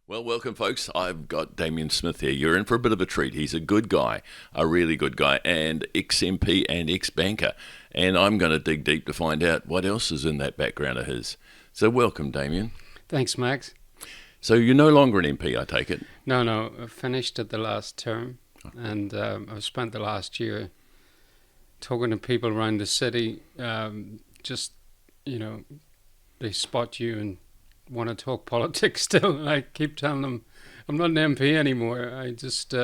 Well, welcome, folks. I've got Damien Smith here. You're in for a bit of a treat. He's a good guy, a really good guy, and ex-MP and ex-banker. And I'm going to dig deep to find out what else is in that background of his. So welcome, Damien. Thanks, Max. So you're no longer an MP, I take it? No, I finished at the last term, and I've spent the last year talking to people around the city. Just, they spot you and want to talk politics still. I keep telling them I'm not an MP anymore. I just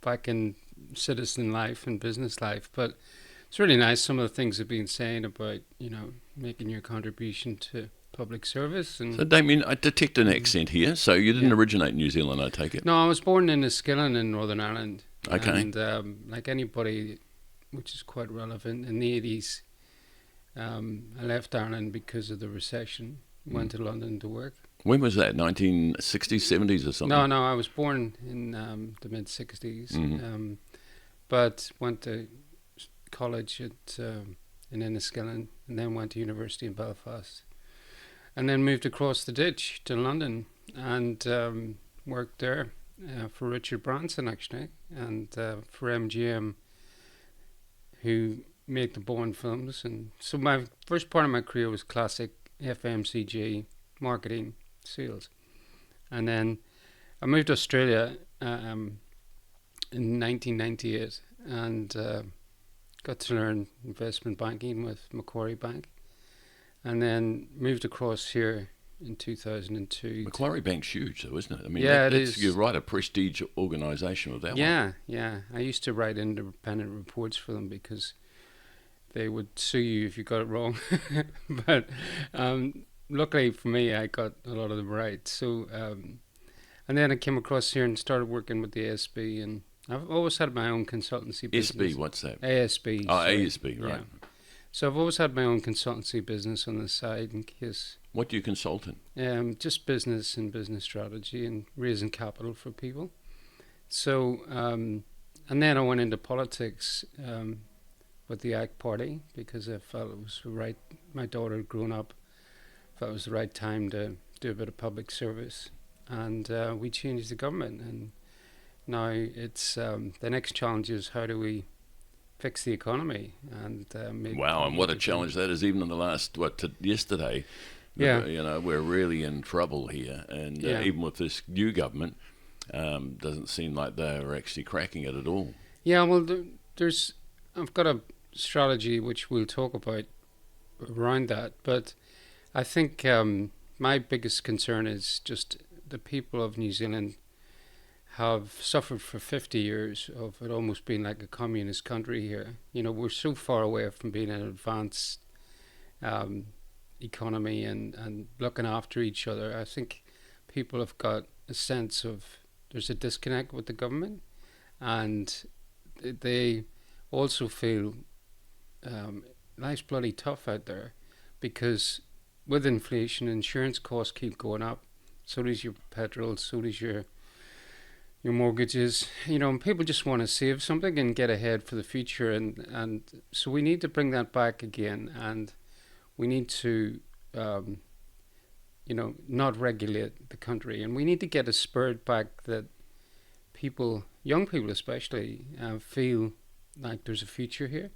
back in citizen life and business life. But it's really nice, some of the things they've been saying about, making your contribution to public service. And So, Damien, I detect an accent here. So you didn't originate in New Zealand, I take it? No, I was born in Enniskillen in Northern Ireland. Okay. And like anybody, which is quite relevant, in the 80s, I left Ireland because of the recession. Went to London to work. When was that? 1960s, 70s or something? No, I was born in the mid 60s, but went to college in Enniskillen, and then went to university in Belfast, and then moved across the ditch to London and worked there for Richard Branson actually, and for MGM, who made the Bourne films. And so my first part of my career was classic FMCG, marketing, sales. And then I moved to Australia in 1998 and got to learn investment banking with Macquarie Bank. And then moved across here in 2002. Macquarie Bank's huge, though, isn't it? I mean, Yeah, it is. You're right, a prestige organisation with that one. Yeah. I used to write independent reports for them because they would sue you if you got it wrong. But luckily for me, I got a lot of them right. So, and then I came across here and started working with the ASB, and I've always had my own consultancy business. SB, what's that? ASB. Oh, sorry. ASB, right. Yeah. So I've always had my own consultancy business on the side in case. What do you consult in? Just business and business strategy and raising capital for people. So, and then I went into politics with the ACT Party because I felt it was right. My daughter had grown up, felt it was the right time to do a bit of public service, and we changed the government. And now it's the next challenge is how do we fix the economy and make. Wow, and what a challenge that is! Even in the last yesterday, we're really in trouble here, and even with this new government, doesn't seem like they're actually cracking it at all. Yeah, well, I've got a strategy which we'll talk about around that, but I think my biggest concern is just the people of New Zealand have suffered for 50 years of it almost being like a communist country here. We're so far away from being an advanced economy and looking after each other. I think people have got a sense of there's a disconnect with the government, and they also feel life's bloody tough out there because with inflation, insurance costs keep going up. So does your petrol, so does your mortgages. And people just want to save something and get ahead for the future. And so we need to bring that back again. And we need to, not regulate the country. And we need to get a spirit back that people, young people especially, feel like there's a future here.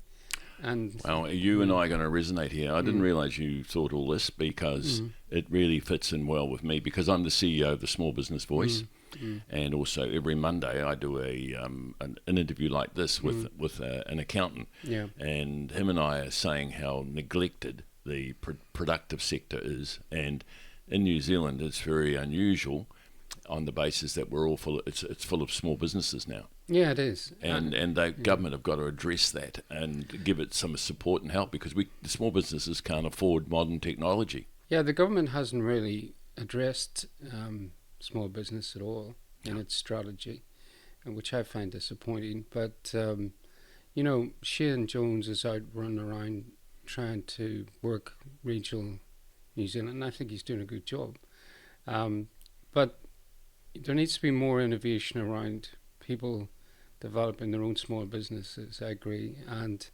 And well, you and I are going to resonate here. I didn't realise you thought all this because it really fits in well with me because I'm the CEO of the Small Business Voice, and also every Monday I do an interview like this with an accountant, and him and I are saying how neglected the productive sector is, and in New Zealand it's very unusual on the basis that we're all it's full of small businesses now. Yeah, it is. And the government have got to address that and give it some support and help because the small businesses can't afford modern technology. Yeah, the government hasn't really addressed small business at all in its strategy, which I find disappointing. But, Shane Jones is out running around trying to work regional New Zealand, and I think he's doing a good job. But there needs to be more innovation around people developing their own small businesses. I agree. And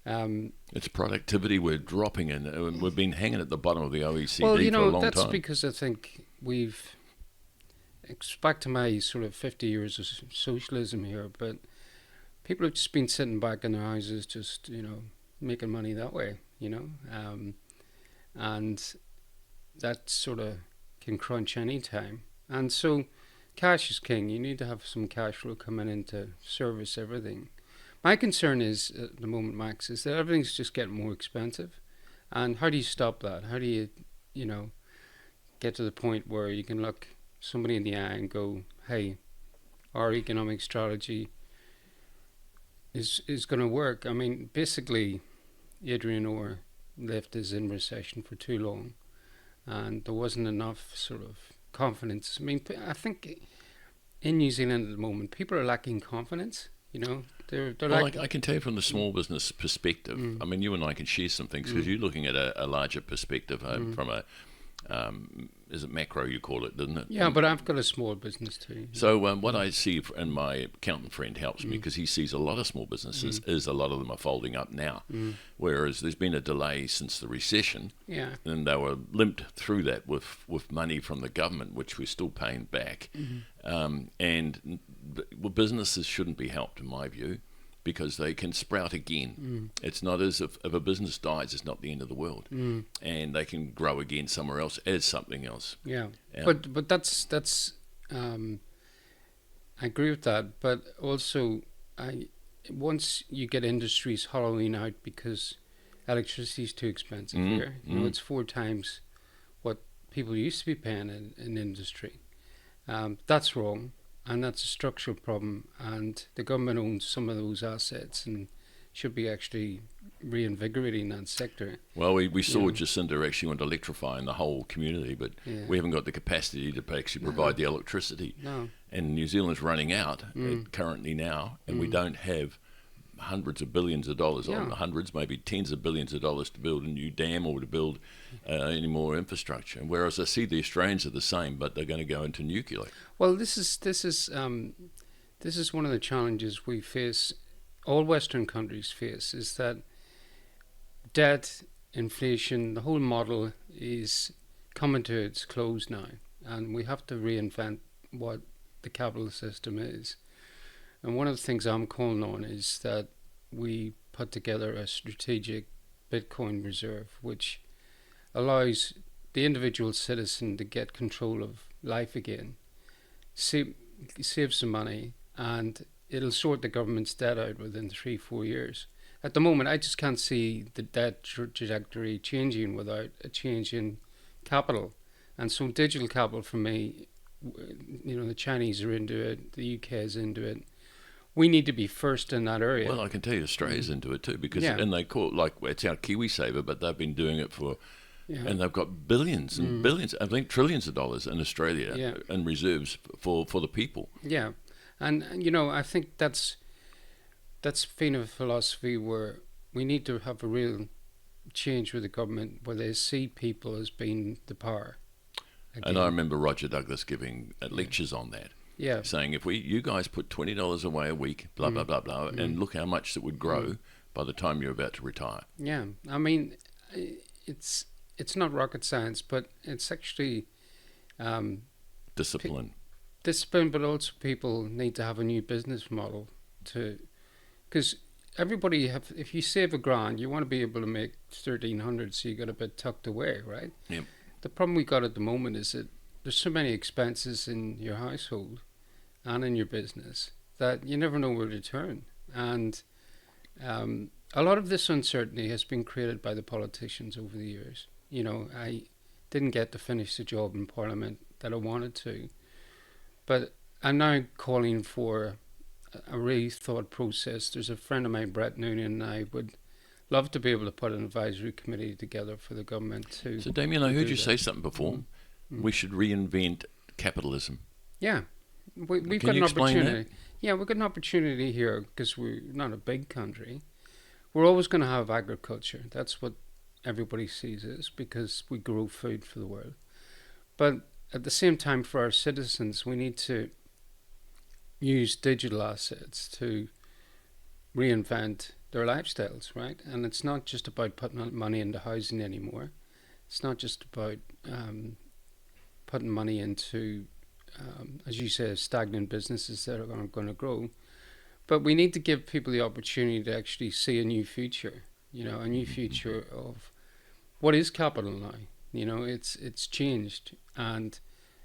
it's productivity we're dropping in. We've been hanging at the bottom of the OECD well, for a long that's time. because I think we've it's back to my sort of 50 years of socialism here, but people have just been sitting back in their houses, just, making money that way, and that sort of can crunch any time. And so cash is king. You need to have some cash flow coming in to service everything. My concern is, at the moment, Max, is that everything's just getting more expensive. And how do you stop that? How do you, get to the point where you can look somebody in the eye and go, hey, our economic strategy is going to work? I mean, basically, Aotearoa left us in recession for too long, and there wasn't enough sort of confidence. I mean, I think in New Zealand at the moment, people are lacking confidence. They're well, I can tell you from the small business perspective. I mean, you and I can share some things because you're looking at a larger perspective from a is it macro you call it, doesn't it? Yeah, but I've got a small business too. So what I see, and my accountant friend helps me because he sees a lot of small businesses, is a lot of them are folding up now, whereas there's been a delay since the recession, and they were limped through that with money from the government, which we're still paying back, and businesses shouldn't be helped, in my view, because they can sprout again. It's not as if a business dies, it's not the end of the world, and they can grow again somewhere else as something else. Yeah. But that's I agree with that. But also, once you get industries hollowing out because electricity is too expensive here, it's 4 times what people used to be paying in industry. That's wrong. And that's a structural problem, and the government owns some of those assets and should be actually reinvigorating that sector. Well, we saw Jacinda actually want to electrify the whole community, but we haven't got the capacity to actually provide the electricity. No. And New Zealand's running out currently now, and we don't have hundreds of billions of dollars, or hundreds, maybe tens of billions of dollars to build a new dam or to build any more infrastructure. Whereas I see the Australians are the same, but they're going to go into nuclear. Well, this is one of the challenges we face, all Western countries face, is that debt, inflation, the whole model is coming to its close now, and we have to reinvent what the capitalist system is. And one of the things I'm calling on is that we put together a strategic Bitcoin reserve, which allows the individual citizen to get control of life again, save some money, and it'll sort the government's debt out within 3-4 years. At the moment, I just can't see the debt trajectory changing without a change in capital. And so digital capital, for me, the Chinese are into it, the UK is into it. We need to be first in that area. Well, I can tell you Australia's into it too, because and they call it, it's our KiwiSaver, but they've been doing it for, and they've got billions and billions, I think trillions of dollars in Australia in reserves for the people. Yeah, and I think that's been a philosophy where we need to have a real change with the government, where they see people as being the power. Again. And I remember Roger Douglas giving lectures on that. Yeah. Saying if you guys put $20 away a week, blah, blah, blah, blah, and look how much it would grow by the time you're about to retire. Yeah. I mean, it's not rocket science, but it's actually discipline. Discipline, but also people need to have a new business model because everybody if you save $1,000, you want to be able to make 1,300, so you got a bit tucked away, right? Yep. The problem we got at the moment is that there's so many expenses in your household and in your business that you never know where to turn. And a lot of this uncertainty has been created by the politicians over the years. I didn't get to finish the job in Parliament that I wanted to, but I'm now calling for a rethought process. There's a friend of mine, Brett Noonan, and I would love to be able to put an advisory committee together for the government to. So, Damien, I heard you say something before. We should reinvent capitalism. Yeah, we've got an opportunity. Yeah, we've got an opportunity here because we're not a big country. We're always going to have agriculture. That's what everybody sees us, because we grow food for the world. But at the same time, for our citizens, we need to use digital assets to reinvent their lifestyles, right? And it's not just about putting money into housing anymore. It's not just about putting money into as you say, stagnant businesses that aren't going to grow. But we need to give people the opportunity to actually see a new future, a new future of what is capital now. It's changed, and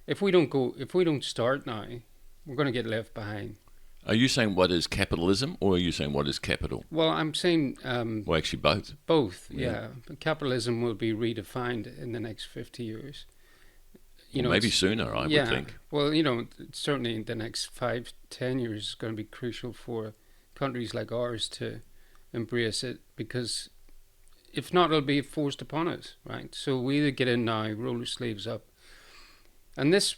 if we don't start now, we're going to get left behind. Are you saying what is capitalism, or are you saying what is capital? Well, I'm saying Well, actually, both. Both, yeah. But capitalism will be redefined in the next 50 years. Maybe sooner, I would think. Well, certainly in the next 5-10 years is going to be crucial for countries like ours to embrace it, because if not, it'll be forced upon us, right? So we either get in now, roll our sleeves up, and this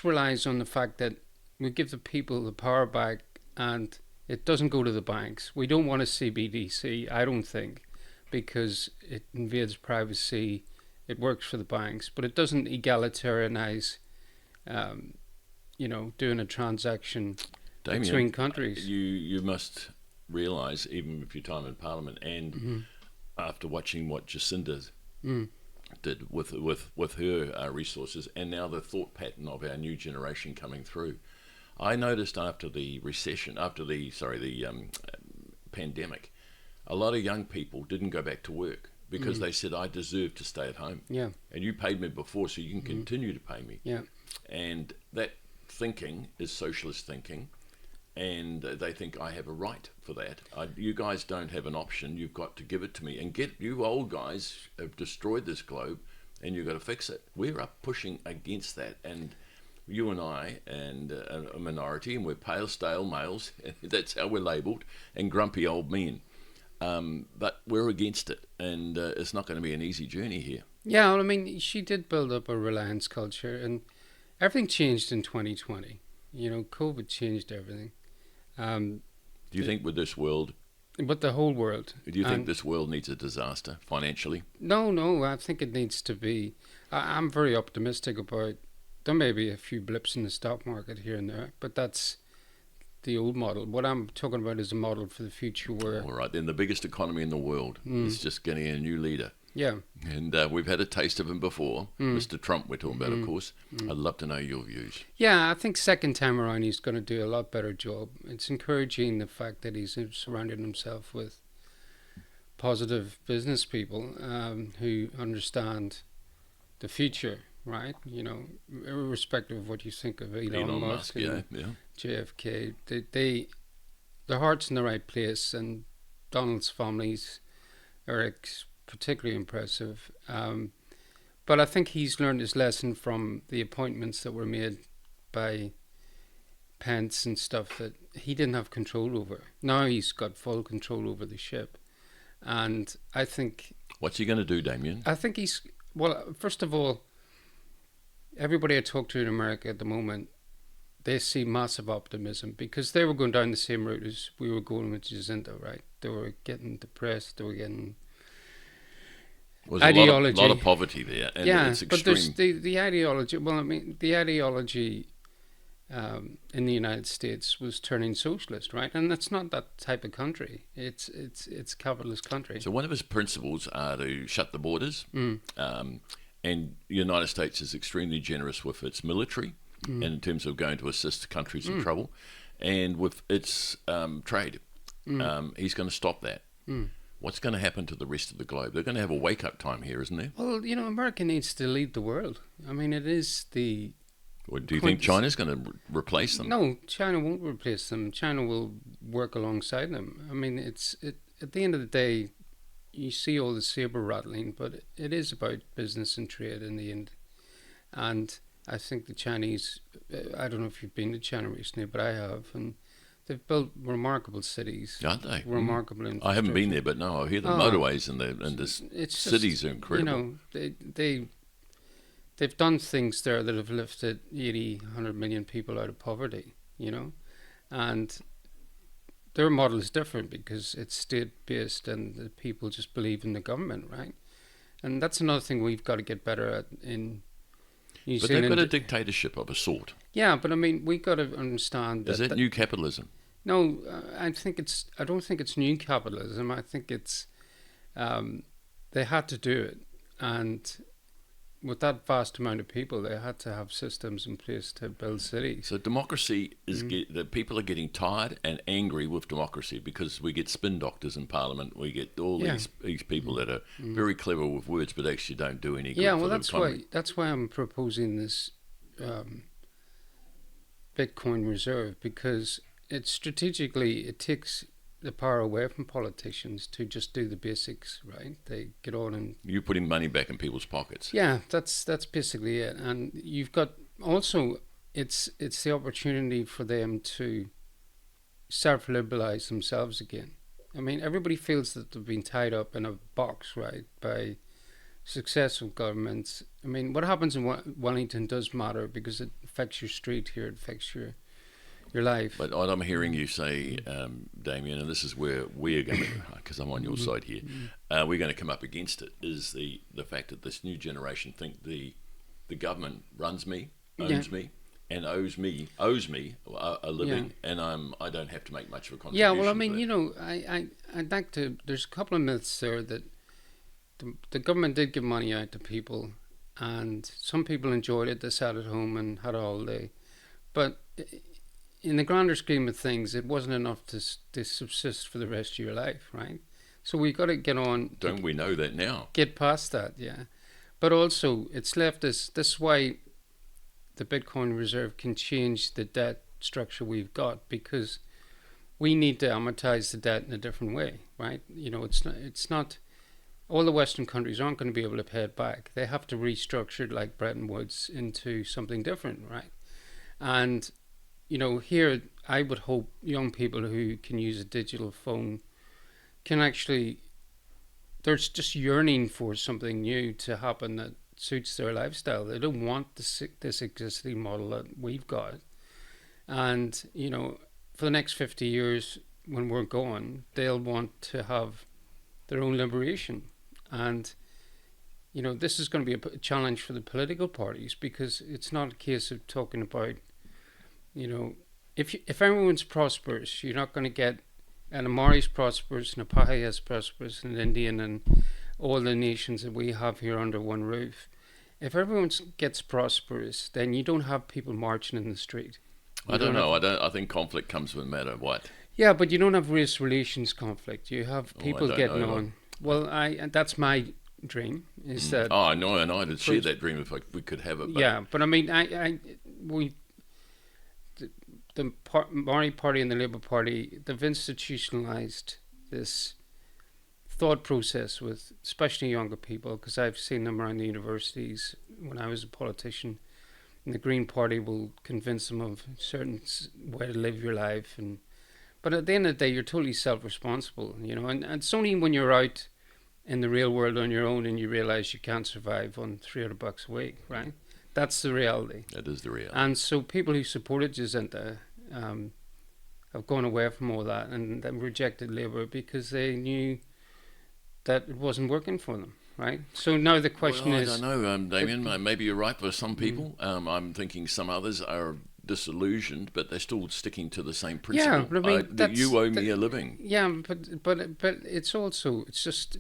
relies on the fact that we give the people the power back, and it doesn't go to the banks. We don't want a CBDC, I don't think, because it invades privacy. It works for the banks, but it doesn't egalitarianize, doing a transaction Damien, between countries. You must realise, even with your time in Parliament, and after watching what Jacinda did with her resources, and now the thought pattern of our new generation coming through, I noticed after the pandemic, a lot of young people didn't go back to work because they said, I deserve to stay at home. Yeah. And you paid me before, so you can continue to pay me. Yeah. And that thinking is socialist thinking, and they think I have a right for that. You guys don't have an option. You've got to give it to me. And you old guys have destroyed this globe, and you've got to fix it. We're up pushing against that, and you and I and a minority, and we're pale, stale males, that's how we're labelled, and grumpy old men. But we're against it, and it's not going to be an easy journey here. Yeah, well, I mean, she did build up a reliance culture, and everything changed in 2020. COVID changed everything. Do you think with this world... But the whole world. Do you think this world needs a disaster financially? No, I think it needs to be... I'm very optimistic about... There may be a few blips in the stock market here and there, but that's the old model. What I'm talking about is a model for the future where... All right, then the biggest economy in the world is just getting a new leader. Yeah. And we've had a taste of him before. Mr. Trump we're talking about, of course. I'd love to know your views. Yeah, I think second time around he's going to do a lot better job. It's encouraging the fact that he's surrounded himself with positive business people who understand the future, right? Irrespective of what you think of Elon Musk and JFK, their heart's in the right place, and Donald's family's, Eric's particularly impressive. But I think he's learned his lesson from the appointments that were made by Pence and stuff that he didn't have control over. Now he's got full control over the ship. And I think... What's he going to do, Damien? I think he's... Well, first of all, everybody I talk to in America at the moment, they see massive optimism because they were going down the same route as we were going with Jacinda, right? They were getting depressed, they were getting... There's ideology. A lot of poverty there, and it's extreme. But there's the ideology. Well, I mean, the ideology in the United States was turning socialist, right? And that's not that type of country. It's capitalist country. So one of his principles are to shut the borders, and the United States is extremely generous with its military, and in terms of going to assist countries in trouble, and with its trade. He's going to stop that. What's going to happen to the rest of the globe? They're going to have a wake-up time here, isn't there? Well, America needs to lead the world. I mean, it is the... Or do you think China's going to replace them? No, China won't replace them. China will work alongside them. I mean, at the end of the day, you see all the saber rattling, but it is about business and trade in the end. And I think the Chinese... I don't know if you've been to China recently, but I have, and... They've built remarkable cities. Aren't they? Remarkable infrastructure. I haven't been there, but no, I hear the motorways and the cities are incredible. They've done things there that have lifted 80, 100 million people out of poverty, and their model is different because it's state-based and the people just believe in the government, right? And that's another thing we've got to get better at in New Zealand. But they've got a dictatorship of a sort. Yeah, but I mean, we've got to understand that... Is that new capitalism? No, I don't think it's new capitalism. I think it's they had to do it, and with that vast amount of people, they had to have systems in place to build cities. So democracy is that people are getting tired and angry with democracy because we get spin doctors in Parliament. We get all these people that are very clever with words, but actually don't do any good. Yeah, for well, the economy. that's why I'm proposing this Bitcoin reserve, because it takes the power away from politicians to just do the basics, right? They get on and You're putting money back in people's pockets. yeah, that's basically it. And you've got also it's the opportunity for them to self-liberalize themselves again. I mean, everybody feels that they've been tied up in a box, right, by successful governments. I mean, what happens in Wellington does matter because it affects your street here, it affects your life. But what I'm hearing you say, Damien, and this is where we're going to, because I'm on your side here, we're going to come up against it, is the fact that this new generation think the government runs me, owns me, and owes me a living, and I don't have to make much of a contribution. Yeah, well, I mean, you know, I'd like to. There's a couple of myths there that the government did give money out to people, and some people enjoyed it. They sat at home and had a holiday, but in the grander scheme of things, it wasn't enough to subsist for the rest of your life, right? So we got to get on. Don't we know that now? Get past that, yeah. But also, it's left us. This is why the Bitcoin reserve can change the debt structure we've got, because we need to amortize the debt in a different way, right? You know, it's not. All the Western countries aren't going to be able to pay it back. They have to restructure it like Bretton Woods into something different, right? And you know, here I would hope young people who can use a digital phone can actually, there's just yearning for something new to happen that suits their lifestyle. They don't want this existing model that we've got. And, you know, for the next 50 years when we're gone, they'll want to have their own liberation. And, you know, this is going to be a challenge for the political parties, because it's not a case of talking about, you know, if everyone's prosperous, you're not going to get, and Maori's prosperous, and Pakeha's prosperous, and Indian, and all the nations that we have here under one roof. If everyone gets prosperous, then you don't have people marching in the street. I don't know. I think conflict comes no matter what. Yeah, but you don't have race relations conflict. You have people getting on. Well, that's my dream. Is that? Oh, no, and I'd share that dream if we could have it. But yeah, but I mean, the Maori Party and the Labour Party, they've institutionalised this thought process with especially younger people, because I've seen them around the universities when I was a politician, and the Green Party will convince them of a certain way to live your life. But at the end of the day, you're totally self-responsible, you know, and it's only when you're out in the real world on your own and you realise you can't survive on $300 a week, right? That's the reality. That is the reality. And so people who supported Jacinta have gone away from all that and rejected Labour because they knew that it wasn't working for them, right? So now the question is... I don't know, Damien, maybe you're right for some people. I'm thinking some others are disillusioned, but they're still sticking to the same principle. Yeah, but I mean, you owe me a living. Yeah, but it's also, it's just...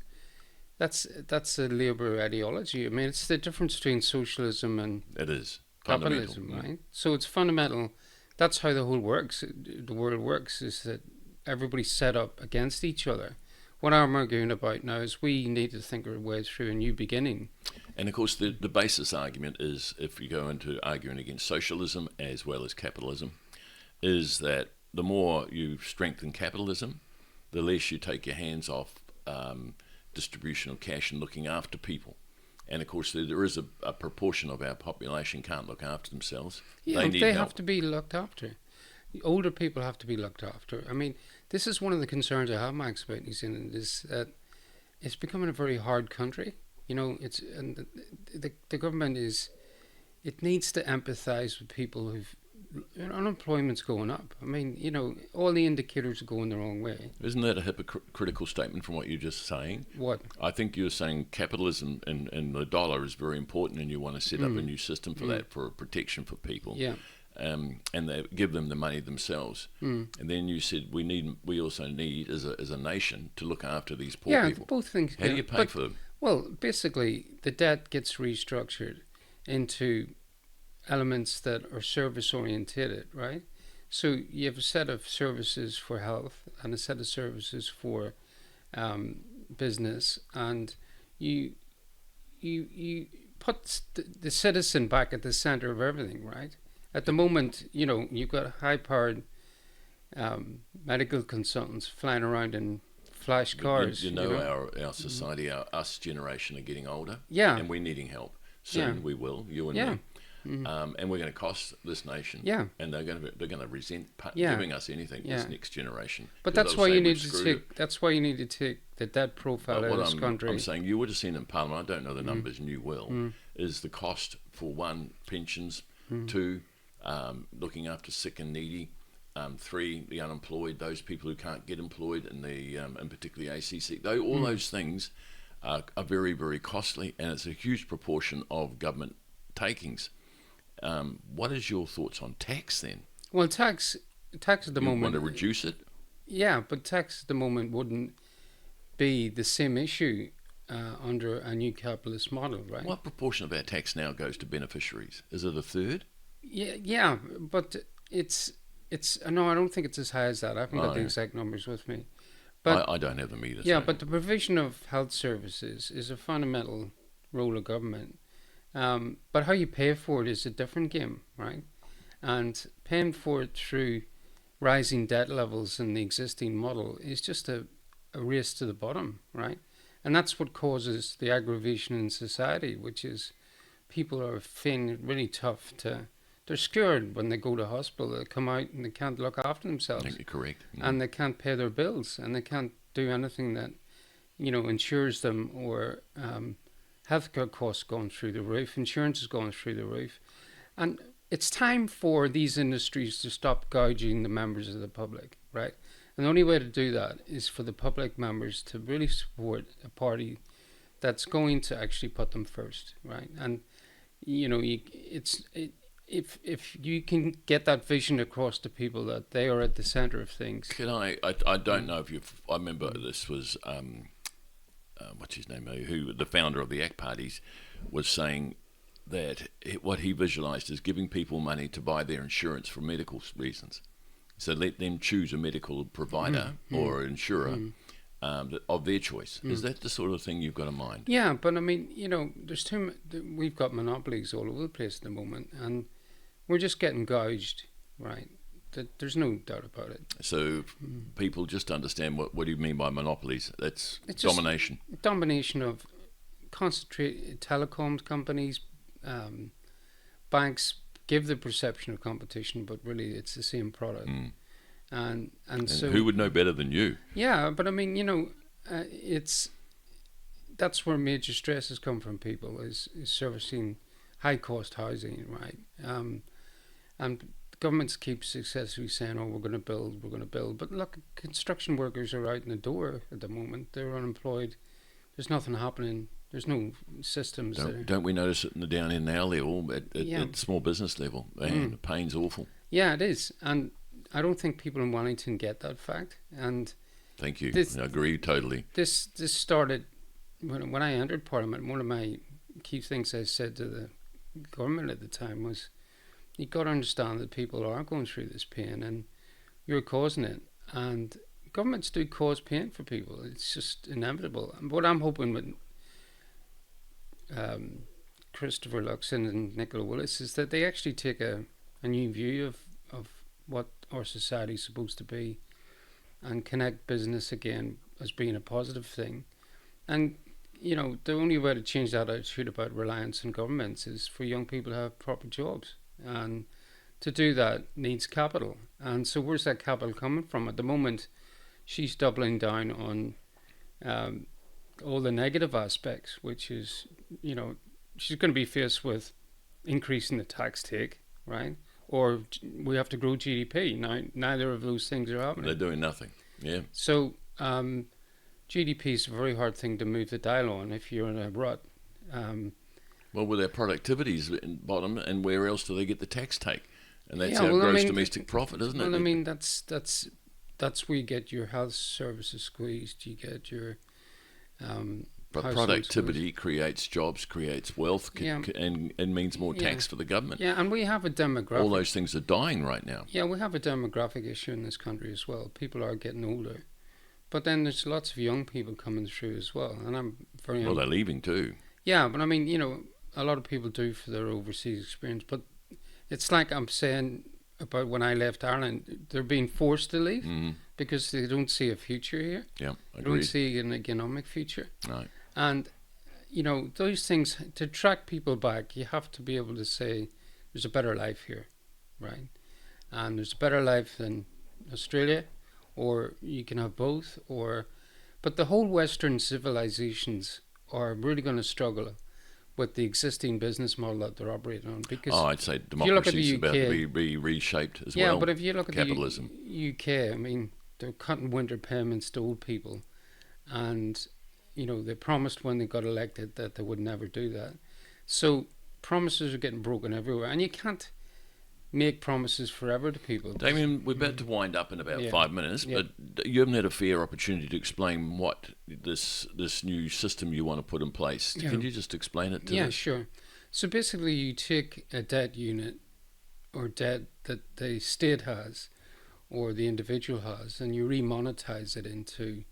That's a Labour ideology. I mean, it's the difference between socialism and it is capitalism, right? So it's fundamental. That's how the world works, is that everybody's set up against each other. What I'm arguing about now is we need to think our way through a new beginning. And of course, the basis argument is, if you go into arguing against socialism as well as capitalism, is that the more you strengthen capitalism, the less you take your hands off distribution of cash and looking after people. And of course, there is a proportion of our population can't look after themselves. Yeah, they have to be looked after. The older people have to be looked after. I mean, this is one of the concerns I have, Max, about New Zealand, is that it's becoming a very hard country. You know, the government it needs to empathise with people who've, unemployment's going up. I mean, you know, all the indicators are going the wrong way. Isn't that a hypocritical statement from what you're just saying? What? I think you're saying capitalism and the dollar is very important, and you want to set up a new system for that, for protection for people. Yeah. And they give them the money themselves. And then you said we also need as a nation to look after these poor people. Yeah, both things. How do you pay for them? Well, basically, the debt gets restructured into elements that are service orientated, right? So you have a set of services for health and a set of services for business, and you you put the citizen back at the center of everything, right? At the moment, you've got high-powered medical consultants flying around in flash cars. Our society, us generation are getting older. Yeah. And we're needing help. Soon we will, you and me. And we're going to cost this nation. Yeah. And they're going to resent giving us anything. This next generation. But that's why you need to take. That's why you need to take the debt profile of this country. I'm saying you would have seen in Parliament. I don't know the numbers, and you will. Is the cost for one, pensions, two, looking after sick and needy, three, the unemployed, those people who can't get employed, and in particular ACC. All those things are very, very costly, and it's a huge proportion of government takings. What is your thoughts on tax then? Well, tax at the moment. You want to reduce it? Yeah, but tax at the moment wouldn't be the same issue under a new capitalist model, right? What proportion of our tax now goes to beneficiaries? Is it a third? Yeah, but it's no, I don't think it's as high as that. I haven't got the exact numbers with me. But I don't have them either. Yeah, but the provision of health services is a fundamental role of government. But how you pay for it is a different game, right? And paying for it through rising debt levels in the existing model is just a race to the bottom, right? And that's what causes the aggravation in society, which is people are finding it really tough they're scared when they go to hospital. They come out and they can't look after themselves. I think you're correct. And they can't pay their bills, and they can't do anything that, insures them, or healthcare costs going through the roof, insurance is going through the roof. And it's time for these industries to stop gouging the members of the public, right? And the only way to do that is for the public members to really support a party that's going to actually put them first, right? And, if you can get that vision across to people that they are at the center of things. Can I don't know if I remember this was, what's his name, who the founder of the ACT parties was saying that what he visualized is giving people money to buy their insurance for medical reasons. So let them choose a medical provider or insurer of their choice. Is that the sort of thing you've got in mind? Yeah, but I mean, we've got monopolies all over the place at the moment, and we're just getting gouged, right? There's no doubt about it. So people just understand what do you mean by monopolies? It's domination. Domination of concentrated telecoms companies, banks give the perception of competition, but really it's the same product. And so who would know better than you? Yeah, but I mean, that's where major stresses come from. People is servicing high cost housing, right? And governments keep successfully saying, "Oh, we're going to build." But look, construction workers are out in the door at the moment. They're unemployed. There's nothing happening. There's no systems. Don't we notice it down in our level, at small business level? Man, the pain's awful. Yeah, it is. And I don't think people in Wellington get that fact. And thank you. I agree totally. This started when I entered Parliament. One of my key things I said to the government at the time was, you've got to understand that people are going through this pain and you're causing it. And governments do cause pain for people. It's just inevitable. And what I'm hoping with Christopher Luxon and Nicola Willis is that they actually take a new view of what our society is supposed to be and connect business again as being a positive thing. And, the only way to change that attitude about reliance on governments is for young people to have proper jobs. And to do that needs capital. And so where's that capital coming from? At the moment, she's doubling down on all the negative aspects, which is, she's going to be faced with increasing the tax take, right? Or we have to grow GDP. Now, neither of those things are happening. They're doing nothing, yeah. So GDP is a very hard thing to move the dial on if you're in a rut. Well, with their productivity's bottom, and where else do they get the tax take? And that's our gross domestic profit, isn't it? Well, I mean, that's where you get your health services squeezed. You get your But households productivity creates jobs, creates wealth, Yeah. and means more tax for the government. Yeah, and we have a demographic. All those things are dying right now. Yeah, we have a demographic issue in this country as well. People are getting older. But then there's lots of young people coming through as well. And I'm very... Well, they're leaving too. Yeah, but I mean, you know, a lot of people do for their overseas experience. But it's like I'm saying about when I left Ireland, they're being forced to leave because they don't see a future here. Yeah, they agreed. don't see an economic future. Right. And, you know, those things, to attract people back, you have to be able to say there's a better life here, right? And there's a better life than Australia, or you can have both, but the whole Western civilizations are really going to struggle with the existing business model that they're operating on. Because I'd say democracy is about to be reshaped as well. Yeah, but if you look at capitalism. the UK, I mean, they're cutting winter payments to old people, and you know they promised when they got elected that they would never do that. So promises are getting broken everywhere, and you can't make promises forever to people. Damien, we're about to wind up in about 5 minutes, but you haven't had a fair opportunity to explain what this new system you want to put in place. Yeah. Can you just explain it to us? Yeah, sure. So basically you take a debt unit or debt that the state has or the individual has and you remonetize it into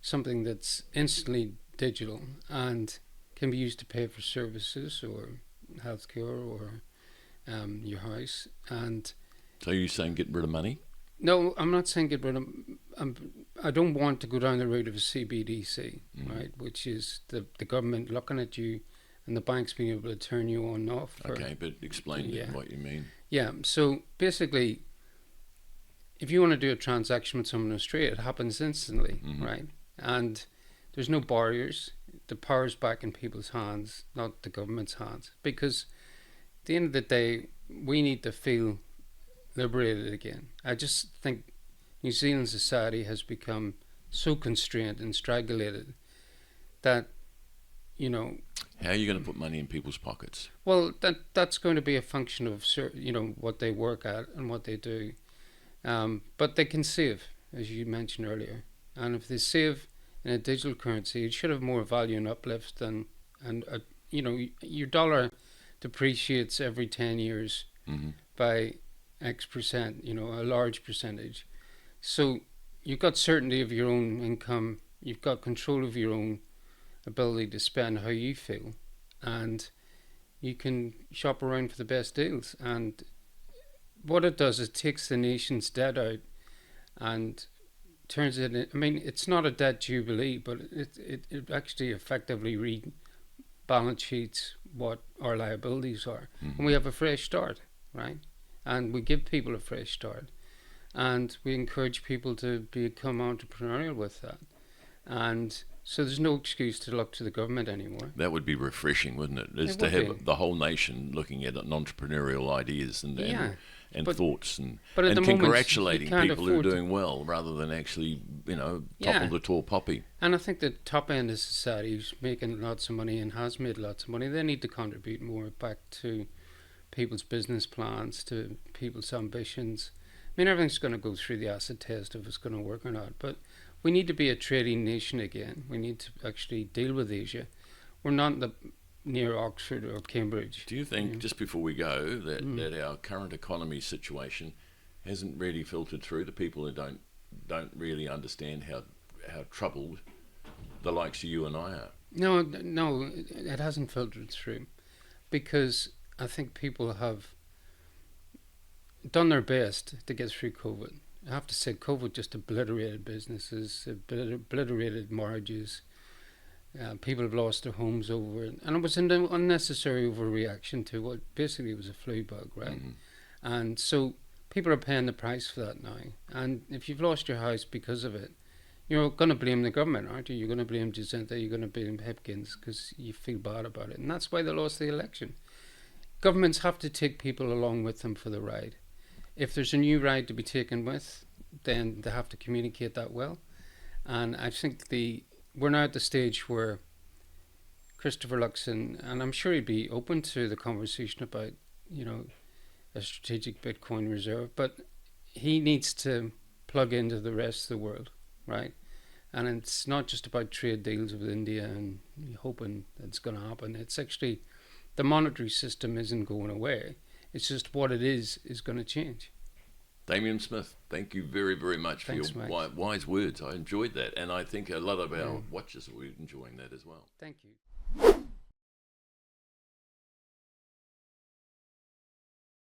something that's instantly digital and can be used to pay for services or healthcare or your house. And so you're saying get rid of money? No, I'm not saying get rid of. I don't want to go down the route of a CBDC, right? Which is the government looking at you and the banks being able to turn you on and off. Okay, but explain what you mean. Yeah, so basically, if you want to do a transaction with someone in Australia, it happens instantly, right? And there's no barriers. The power's back in people's hands, not the government's hands. Because at the end of the day, we need to feel liberated again. I just think New Zealand society has become so constrained and strangulated that, you know... How are you going to put money in people's pockets? Well, that's going to be a function of, you know, what they work at and what they do. But they can save, as you mentioned earlier. And if they save in a digital currency, it should have more value and uplift than... you know, your dollar depreciates every 10 years by X percent, you know, a large percentage. So you've got certainty of your own income, you've got control of your own ability to spend how you feel, and you can shop around for the best deals. And what it does is it takes the nation's debt out and turns it in, I mean, it's not a debt jubilee, but it actually effectively balance sheets what our liabilities are. And we have a fresh start, right? And we give people a fresh start. And we encourage people to become entrepreneurial with that. And so there's no excuse to look to the government anymore. That would be refreshing, wouldn't it? Is to have the whole nation looking at entrepreneurial ideas and thoughts and congratulating people who are doing well rather than actually, you know, topple the tall poppy. And I think the top end of society who's making lots of money and has made lots of money, they need to contribute more back to people's business plans, to people's ambitions. I mean, everything's going to go through the acid test if it's going to work or not. But we need to be a trading nation again. We need to actually deal with Asia. We're not near Oxford or Cambridge. Do you think, just before we go, that our current economy situation hasn't really filtered through to people who don't really understand how troubled the likes of you and I are? No, it hasn't filtered through, because I think people have done their best to get through COVID. I have to say, COVID just obliterated businesses, obliterated marriages. People have lost their homes over it. And it was an unnecessary overreaction to what basically was a flu bug, right? And so people are paying the price for that now. And if you've lost your house because of it, you're going to blame the government, aren't you? You're going to blame Jacinta, you're going to blame Hipkins because you feel bad about it. And that's why they lost the election. Governments have to take people along with them for the ride. If there's a new ride to be taken with, then they have to communicate that well. And I think we're now at the stage where Christopher Luxon, and I'm sure he'd be open to the conversation about, you know, a strategic Bitcoin reserve, but he needs to plug into the rest of the world, right? And it's not just about trade deals with India and hoping it's going to happen. It's actually, the monetary system isn't going away. It's just what it is going to change. Damien Smith, thank you very, very much for Thanks, your Max. wise words. I enjoyed that, and I think a lot of our watchers will be enjoying that as well. Thank you.